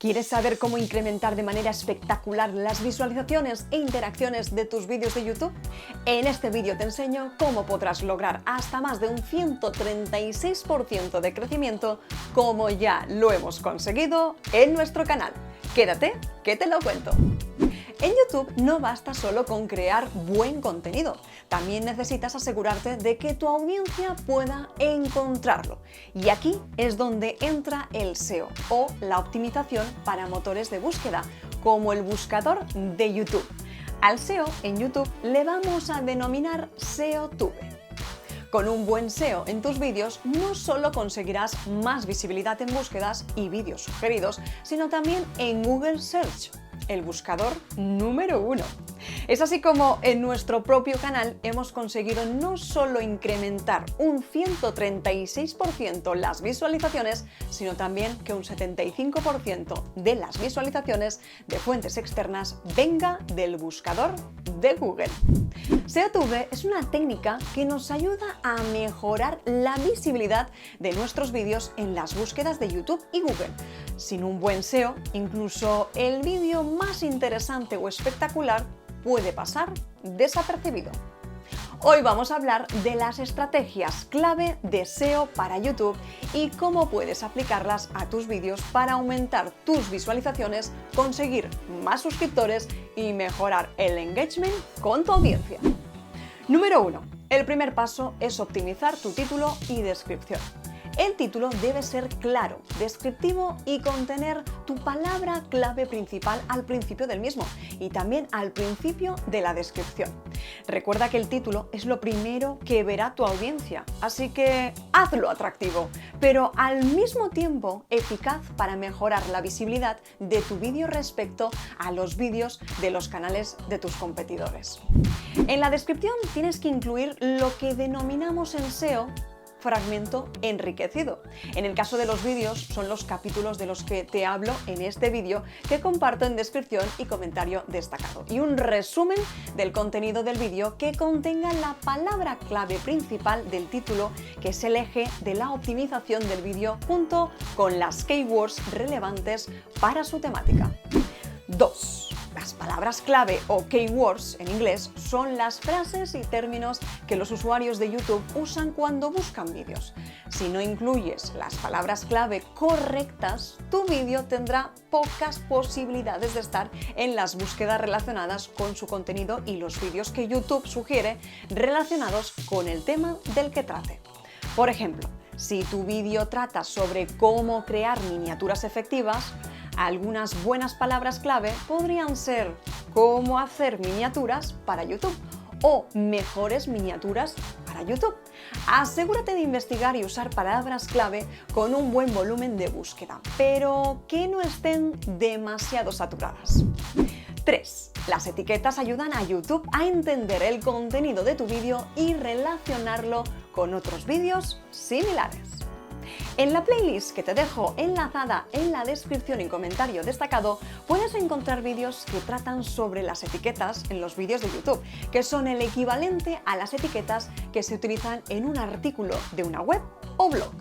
¿Quieres saber cómo incrementar de manera espectacular las visualizaciones e interacciones de tus vídeos de YouTube? En este vídeo te enseño cómo podrás lograr hasta más de un 136% de crecimiento, como ya lo hemos conseguido en nuestro canal. Quédate, que te lo cuento. En YouTube no basta solo con crear buen contenido, también necesitas asegurarte de que tu audiencia pueda encontrarlo. Y aquí es donde entra el SEO o la optimización para motores de búsqueda, como el buscador de YouTube. Al SEO en YouTube le vamos a denominar SEOtube. Con un buen SEO en tus vídeos no solo conseguirás más visibilidad en búsquedas y vídeos sugeridos, sino también en Google Search, el buscador número 1. Es así como en nuestro propio canal hemos conseguido no solo incrementar un 136% las visualizaciones, sino también que un 75% de las visualizaciones de fuentes externas venga del buscador de Google. SEOtube es una técnica que nos ayuda a mejorar la visibilidad de nuestros vídeos en las búsquedas de YouTube y Google. Sin un buen SEO, incluso el vídeo más interesante o espectacular puede pasar desapercibido. Hoy vamos a hablar de las estrategias clave de SEO para YouTube y cómo puedes aplicarlas a tus vídeos para aumentar tus visualizaciones, conseguir más suscriptores y mejorar el engagement con tu audiencia. Número 1. El primer paso es optimizar tu título y descripción. El título debe ser claro, descriptivo y contener tu palabra clave principal al principio del mismo y también al principio de la descripción. Recuerda que el título es lo primero que verá tu audiencia, así que hazlo atractivo, pero al mismo tiempo eficaz para mejorar la visibilidad de tu vídeo respecto a los vídeos de los canales de tus competidores. En la descripción tienes que incluir lo que denominamos en SEO fragmento enriquecido. En el caso de los vídeos, son los capítulos de los que te hablo en este vídeo que comparto en descripción y comentario destacado. Y un resumen del contenido del vídeo que contenga la palabra clave principal del título, que es el eje de la optimización del vídeo, junto con las keywords relevantes para su temática. 2. Las palabras clave o keywords en inglés son las frases y términos que los usuarios de YouTube usan cuando buscan vídeos. Si no incluyes las palabras clave correctas, tu vídeo tendrá pocas posibilidades de estar en las búsquedas relacionadas con su contenido y los vídeos que YouTube sugiere relacionados con el tema del que trate. Por ejemplo, si tu vídeo trata sobre cómo crear miniaturas efectivas, algunas buenas palabras clave podrían ser cómo hacer miniaturas para YouTube o mejores miniaturas para YouTube. Asegúrate de investigar y usar palabras clave con un buen volumen de búsqueda, pero que no estén demasiado saturadas. 3. Las etiquetas ayudan a YouTube a entender el contenido de tu vídeo y relacionarlo con otros vídeos similares. En la playlist que te dejo enlazada en la descripción y comentario destacado, puedes encontrar vídeos que tratan sobre las etiquetas en los vídeos de YouTube, que son el equivalente a las etiquetas que se utilizan en un artículo de una web o blog.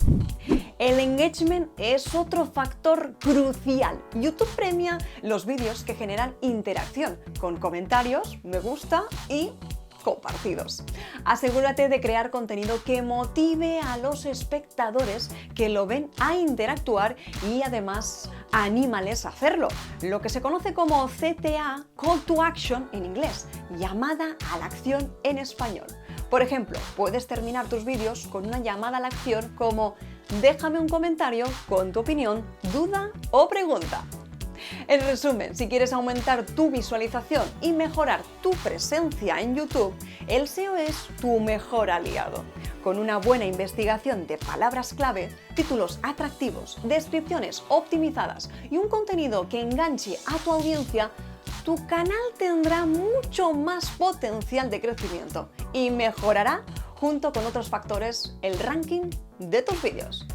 El engagement es otro factor crucial. YouTube premia los vídeos que generan interacción, con comentarios, me gusta y compartidos. Asegúrate de crear contenido que motive a los espectadores que lo ven a interactuar y además anímales a hacerlo, lo que se conoce como CTA, Call to Action en inglés, llamada a la acción en español. Por ejemplo, puedes terminar tus vídeos con una llamada a la acción como déjame un comentario con tu opinión, duda o pregunta. En resumen, si quieres aumentar tu visualización y mejorar tu presencia en YouTube, el SEO es tu mejor aliado. Con una buena investigación de palabras clave, títulos atractivos, descripciones optimizadas y un contenido que enganche a tu audiencia, tu canal tendrá mucho más potencial de crecimiento y mejorará, junto con otros factores, el ranking de tus vídeos.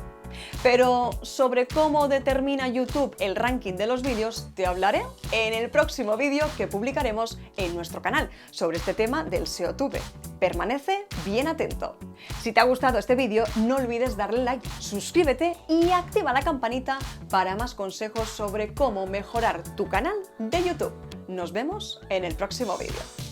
Pero sobre cómo determina YouTube el ranking de los vídeos te hablaré en el próximo vídeo que publicaremos en nuestro canal sobre este tema del SEOtube. Permanece bien atento. Si te ha gustado este vídeo, no olvides darle like, suscríbete y activa la campanita para más consejos sobre cómo mejorar tu canal de YouTube. Nos vemos en el próximo vídeo.